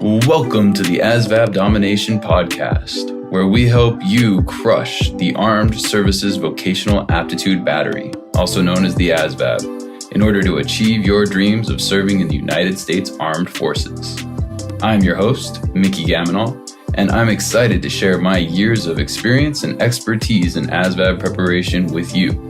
Welcome to the ASVAB Domination podcast, where we help you crush the Armed Services Vocational Aptitude Battery, also known as the ASVAB, in order to achieve your dreams of serving in the United States Armed Forces. I'm your host, Mickey Gaminal, and I'm excited to share my years of experience and expertise in ASVAB preparation with you.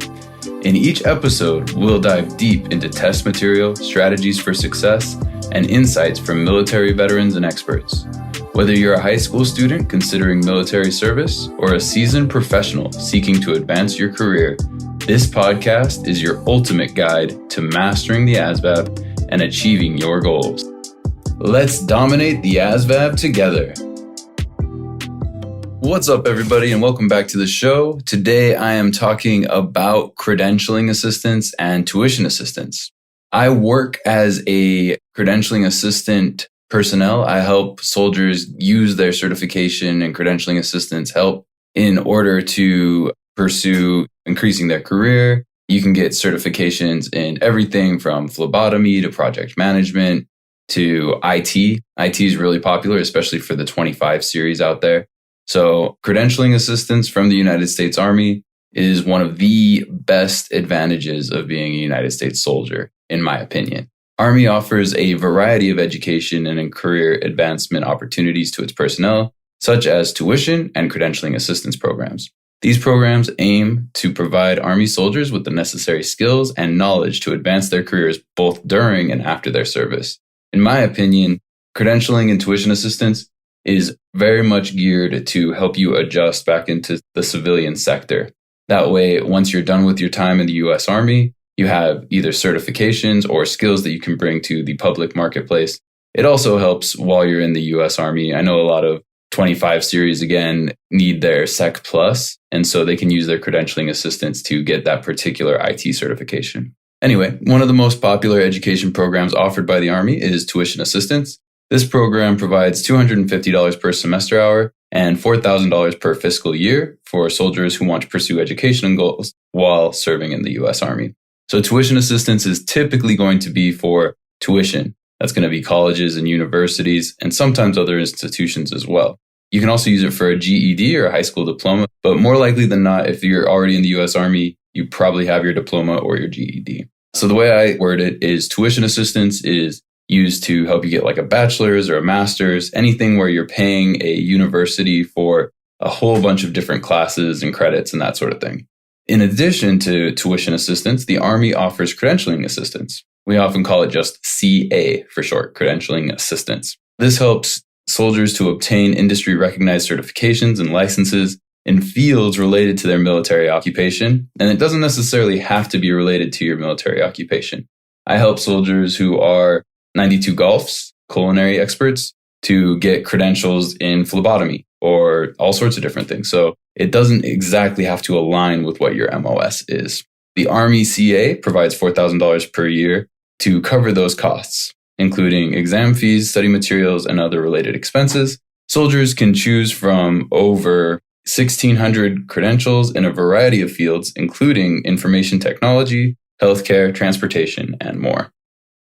In each episode, we'll dive deep into test material, strategies for success, and insights from military veterans and experts. Whether you're a high school student considering military service or a seasoned professional seeking to advance your career, this podcast is your ultimate guide to mastering the ASVAB and achieving your goals. Let's dominate the ASVAB together. What's up, everybody, and welcome back to the show. Today, I am talking about credentialing assistance and tuition assistance. I work as a credentialing assistant personnel. I help soldiers use their certification and credentialing assistance help in order to pursue increasing their career. You can get certifications in everything from phlebotomy to project management to IT. IT is really popular, especially for the 25 series out there. So credentialing assistance from the United States Army is one of the best advantages of being a United States soldier, in my opinion. Army offers a variety of education and career advancement opportunities to its personnel, such as tuition and credentialing assistance programs. These programs aim to provide Army soldiers with the necessary skills and knowledge to advance their careers both during and after their service. In my opinion, credentialing and tuition assistance is very much geared to help you adjust back into the civilian sector. That way, once you're done with your time in the U.S. Army, you have either certifications or skills that you can bring to the public marketplace. It also helps while you're in the U.S. Army. I know a lot of 25 series, again, need their Sec Plus, and so they can use their credentialing assistance to get that particular IT certification. Anyway, one of the most popular education programs offered by the Army is tuition assistance. This program provides $250 per semester hour and $4,000 per fiscal year for soldiers who want to pursue education goals while serving in the U.S. Army. So tuition assistance is typically going to be for tuition. That's going to be colleges and universities and sometimes other institutions as well. You can also use it for a GED or a high school diploma, but more likely than not, if you're already in the U.S. Army, you probably have your diploma or your GED. So the way I word it is tuition assistance is used to help you get like a bachelor's or a master's, anything where you're paying a university for a whole bunch of different classes and credits and that sort of thing. In addition to tuition assistance, the Army offers credentialing assistance. We often call it just CA for short, credentialing assistance. This helps soldiers to obtain industry-recognized certifications and licenses in fields related to their military occupation, and it doesn't necessarily have to be related to your military occupation. I help soldiers who are 92 Golfs, culinary experts, to get credentials in phlebotomy or all sorts of different things. So it doesn't exactly have to align with what your MOS is. The Army CA provides $4,000 per year to cover those costs, including exam fees, study materials, and other related expenses. Soldiers can choose from over 1,600 credentials in a variety of fields, including information technology, healthcare, transportation, and more.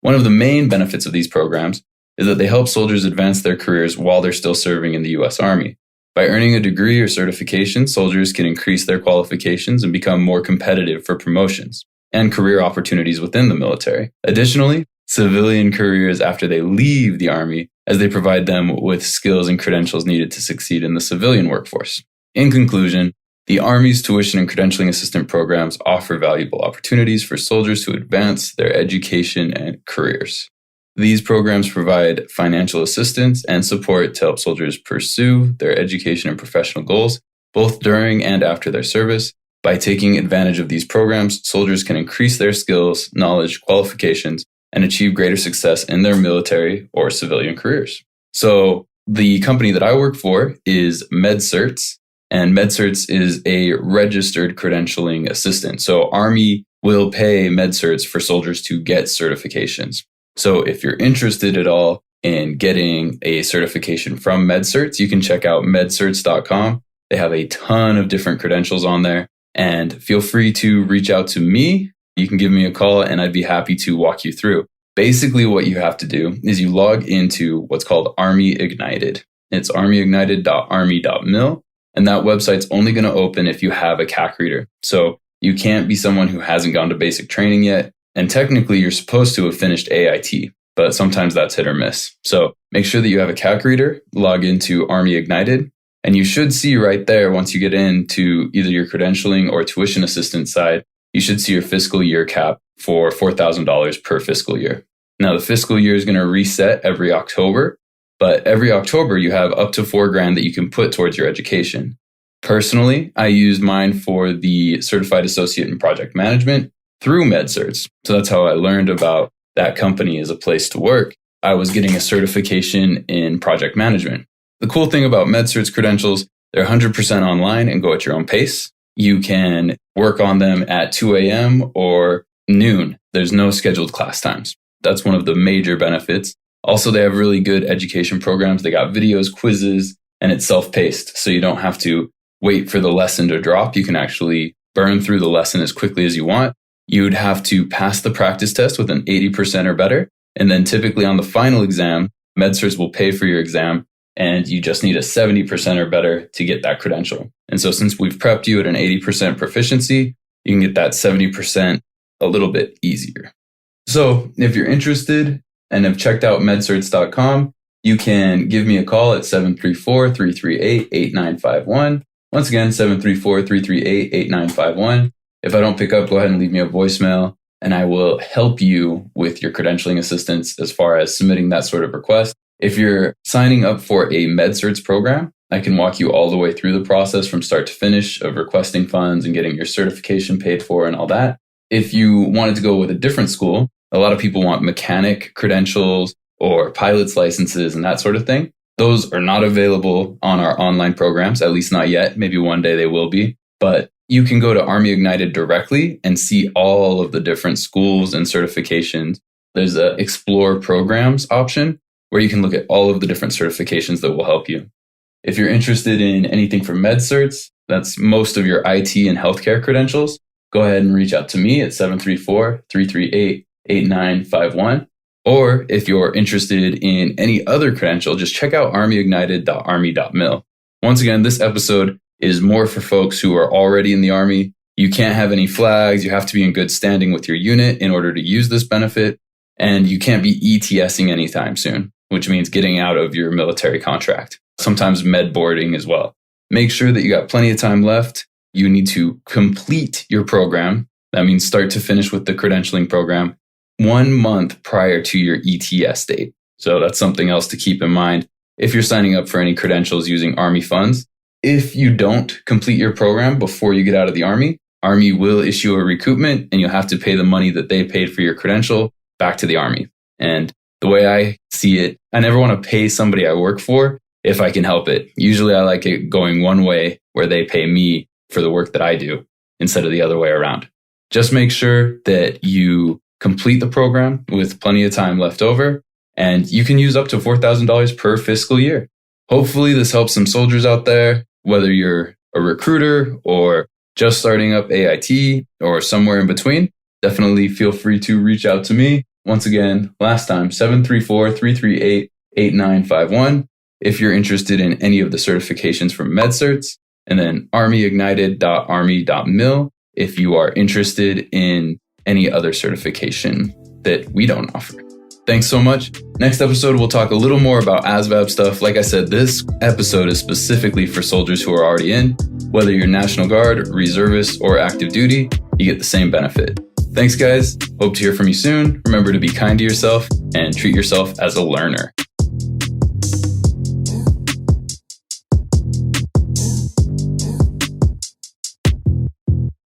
One of the main benefits of these programs is that they help soldiers advance their careers while they're still serving in the U.S. Army. By earning a degree or certification, soldiers can increase their qualifications and become more competitive for promotions and career opportunities within the military. Additionally, civilian careers after they leave the Army, as they provide them with skills and credentials needed to succeed in the civilian workforce. In conclusion, the Army's tuition and credentialing assistant programs offer valuable opportunities for soldiers to advance their education and careers. These programs provide financial assistance and support to help soldiers pursue their education and professional goals, both during and after their service. By taking advantage of these programs, soldiers can increase their skills, knowledge, qualifications, and achieve greater success in their military or civilian careers. So the company that I work for is MedCerts. And MedCerts is a registered credentialing assistant. So Army will pay MedCerts for soldiers to get certifications. So if you're interested at all in getting a certification from MedCerts, you can check out medcerts.com. They have a ton of different credentials on there. And feel free to reach out to me. You can give me a call and I'd be happy to walk you through. Basically, what you have to do is you log into what's called Army Ignited. It's armyignited.army.mil, and that website's only going to open if you have a CAC reader. So you can't be someone who hasn't gone to basic training yet. And technically, you're supposed to have finished AIT, but sometimes that's hit or miss. So make sure that you have a CAC reader, log into Army Ignited, and you should see right there, once you get into either your credentialing or tuition assistance side, you should see your fiscal year cap for $4,000 per fiscal year. Now, the fiscal year is going to reset every October, but every October you have up to $4,000 that you can put towards your education. Personally, I used mine for the Certified Associate in Project Management through MedCerts. So that's how I learned about that company as a place to work. I was getting a certification in project management. The cool thing about MedCerts credentials, they're 100% online and go at your own pace. You can work on them at 2 a.m. or noon. There's no scheduled class times. That's one of the major benefits. Also, they have really good education programs. They got videos, quizzes, and it's self-paced. So you don't have to wait for the lesson to drop. You can actually burn through the lesson as quickly as you want. You would have to pass the practice test with an 80% or better. And then typically on the final exam, MedCerts will pay for your exam, and you just need a 70% or better to get that credential. And so since we've prepped you at an 80% proficiency, you can get that 70% a little bit easier. So if you're interested and have checked out medcerts.com, you can give me a call at 734-338-8951. Once again, 734-338-8951. If I don't pick up, go ahead and leave me a voicemail, and I will help you with your credentialing assistance as far as submitting that sort of request. If you're signing up for a MedCerts program, I can walk you all the way through the process from start to finish of requesting funds and getting your certification paid for and all that. If you wanted to go with a different school, a lot of people want mechanic credentials or pilot's licenses and that sort of thing. Those are not available on our online programs, at least not yet. Maybe one day they will be. But you can go to Army Ignited directly and see all of the different schools and certifications. There's a Explore Programs option where you can look at all of the different certifications that will help you. If you're interested in anything from MedCerts, that's most of your IT and healthcare credentials, go ahead and reach out to me at 734-338-8951. Or if you're interested in any other credential, just check out armyignited.army.mil. Once again, this episode is more for folks who are already in the Army. You can't have any flags. You have to be in good standing with your unit in order to use this benefit. And you can't be ETSing anytime soon, which means getting out of your military contract. Sometimes med boarding as well. Make sure that you got plenty of time left. You need to complete your program. That means start to finish with the credentialing program 1 month prior to your ETS date. So that's something else to keep in mind if you're signing up for any credentials using Army funds. If you don't complete your program before you get out of the Army, Army will issue a recoupment and you'll have to pay the money that they paid for your credential back to the Army. And the way I see it, I never want to pay somebody I work for if I can help it. Usually I like it going one way where they pay me for the work that I do instead of the other way around. Just make sure that you complete the program with plenty of time left over, and you can use up to $4,000 per fiscal year. Hopefully this helps some soldiers out there, whether you're a recruiter or just starting up AIT or somewhere in between. Definitely feel free to reach out to me. Once again, last time, 734-338-8951. If you're interested in any of the certifications from MedCerts, and then armyignited.army.mil if you are interested in any other certification that we don't offer. Thanks so much. Next episode, we'll talk a little more about ASVAB stuff. Like I said, this episode is specifically for soldiers who are already in. Whether you're National Guard, reservist, or active duty, you get the same benefit. Thanks, guys. Hope to hear from you soon. Remember to be kind to yourself and treat yourself as a learner.